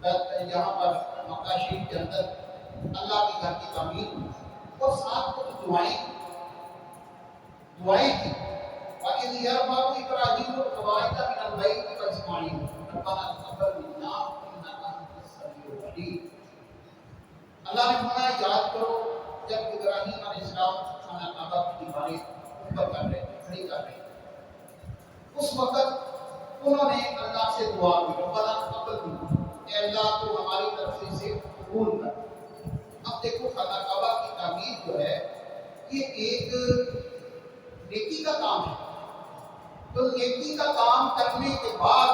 یہاں پر مکہ شریف کے اندر اللہ کے گھر کی تعمیر اور ساتھ کچھ دعائیں کی. وَإِذْ يَرْفَعُ إِبْرَاهِيمُ الْقَوَاعِدَ مِنَ الْبَيْتِ وَإِسْمَاعِيلُ رَبَّنَا تَقَبَّلْ مِنَّا إِنَّكَ أَنتَ السَّمِيعُ الْعَلِيمُ. اللہ نے فرمایا یاد کرو جب ابراہیم علیہ السلام خانہ کعبہ کی دیواریں اوپر کر رہے تھے، کھڑی کر رہے تھے، اس وقت انہوں نے اللہ سے دعا کی ربنا تقبل منا، اے اللہ تو ہماری طرف سے اسے قبول کر. اب دیکھو خانہ کعبہ کی تعمیر جو ہے یہ ایک نیکی کا کام ہے. تو نیکی کا کام کرنے کے بعد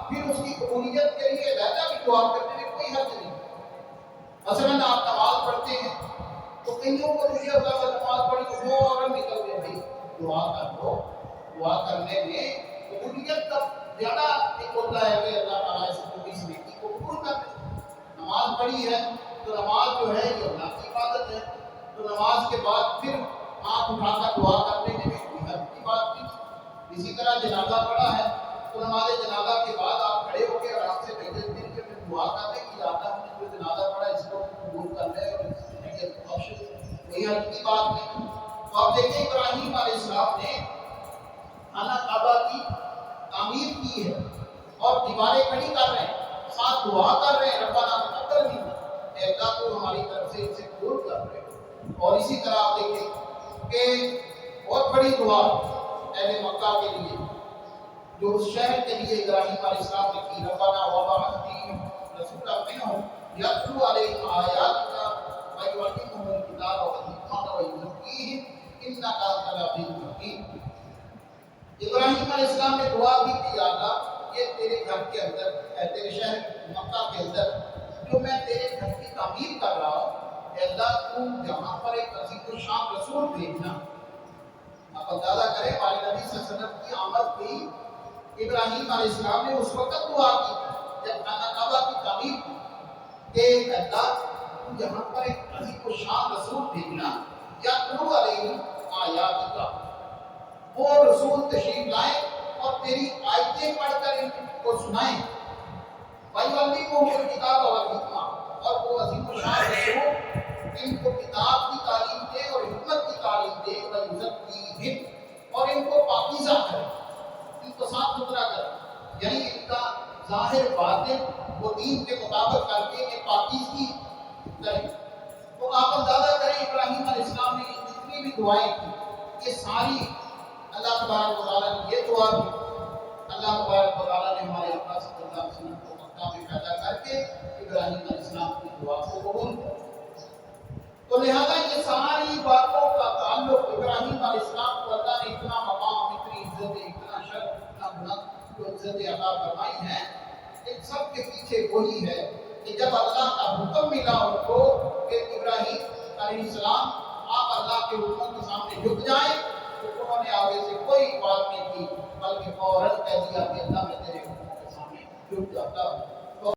پھر اس کی قبولیت کے لیے علیحدہ بھی دعا کرنے میں کوئی حرج نہیں. مثلاً آپ نماز پڑھتے ہیں تو کئیوں کو یہ ہوتا ہے نماز پڑھی تو فوراً نکل گئے بھائی دعا کر لو. دعا کرنے میں قبولیت کا زیادہ ایک ہوتا ہے کہ اللہ تعالیٰ اس نیکی کو قبول کر لے. نماز پڑھی ہے تو نماز جو ہے یہ اللہ کی عبادت ہے، تو نماز کے بعد پھر آپ اٹھا کر دعا کرنے میں کوئی حرج کی بات نہیں. اسی طرح جنازہ پڑھا ہے تو نماز جنازہ کے بعد آپ کھڑے ہو کے آرام سے بیٹھے دن کے پھر دعا کرنے کی آتا ہم نے جو جنازہ پڑھا اس کو قبول کر لے اور کوئی حرج کی بات نہیں. تو آپ دیکھیں ابراہیم علیہ السلام نے خانہ کعبہ کی تعمیر کی ہے اور دیواریں کھڑی کر رہے ہیں، ساتھ دعا کر رہے ہیں ربنا تقبل منا، اے اللہ تو ہماری طرف سے اسے قبول کر رہے. اور اسی طرح آپ دیکھیں کہ بہت بڑی دعا اہل مکہ کے لیے جو اس شہر کے لیے ابراہیم علیہ السلام نے کی ربنا وبعث فیہم رسولا منہم یتلو علیہم آیاتک ویعلمہم الکتاب والحکمۃ ویزکیہم انک انت العزیز الحکیم. ابراہیم علیہ السلام نے دعا کی کہ یا اللہ یہ تیرے گھر کے اندر تیرے شہر مکہ کے اندر جو میں تیرے گھر کی تعمیر کر رہا ہوں، اے اللہ تو یہاں پر ایک عظیم الشان رسول بھیجنا. آپ اندازہ کریں ہمارے نبی صلی اللہ علیہ وسلم کی آمد کی ابراہیم علیہ السلام نے اس وقت دعا کی جب خانہ کعبہ کی تعمیر کی کہ اللہ تو یہاں پر ایک عظیم الشان رسول بھیجنا یتلو علیہم آیاتک، وہ رسول تشریف لائیں اور تیری آیتیں پڑھ کر ان کو سنائیں، وَيُعَلِّمُهُمُ الْكِتَابَ وَالْحِکْمَةَ، اور وہ عظیم الشان رسول ان کو کتاب کی تعلیم دے اور حکمت کی تعلیم دے، وَيُزَکِّیہم، اور ان کو پاکیزہ کرے، ان کو صاف ستھرا کرے، یعنی ان کا ظاہر باطن وہ دین کے مطابق کر کے کہ پاکیزگی کرے. تو آپ اندازہ کریں ابراہیم علیہ السلام نے جتنی بھی دعائیں کی یہ ساری اللہ تبارک و تعالیٰ نے یہ دعا کی. اللہ تبارک و تعالیٰ نے ہمارے آقا صلی اللہ علیہ وسلم کو مکہ میں پیدا کر کے ابراہیم علیہ السلام کی دعا کو قبول کیا. تو لہذا یہ ساری باتوں کا تعلق ابراہیم علیہ السلام کو اللہ نے اتنا مقام، اتنی عزت، اتنا شرف، اتنا بلند جو عزت عطا فرمائی ہے، ان سب کے پیچھے وہی ہے کہ جب اللہ کا حکم ملا ان کو کہ ابراہیم علیہ السلام آپ اللہ کے حکم کے سامنے جھک جائیں، تو انہوں نے آگے سے کوئی بات نہیں کی بلکہ فوراً کہہ دیا کہ اللہ میں تیرے حکم کے سامنے جھک جاتا ہوں.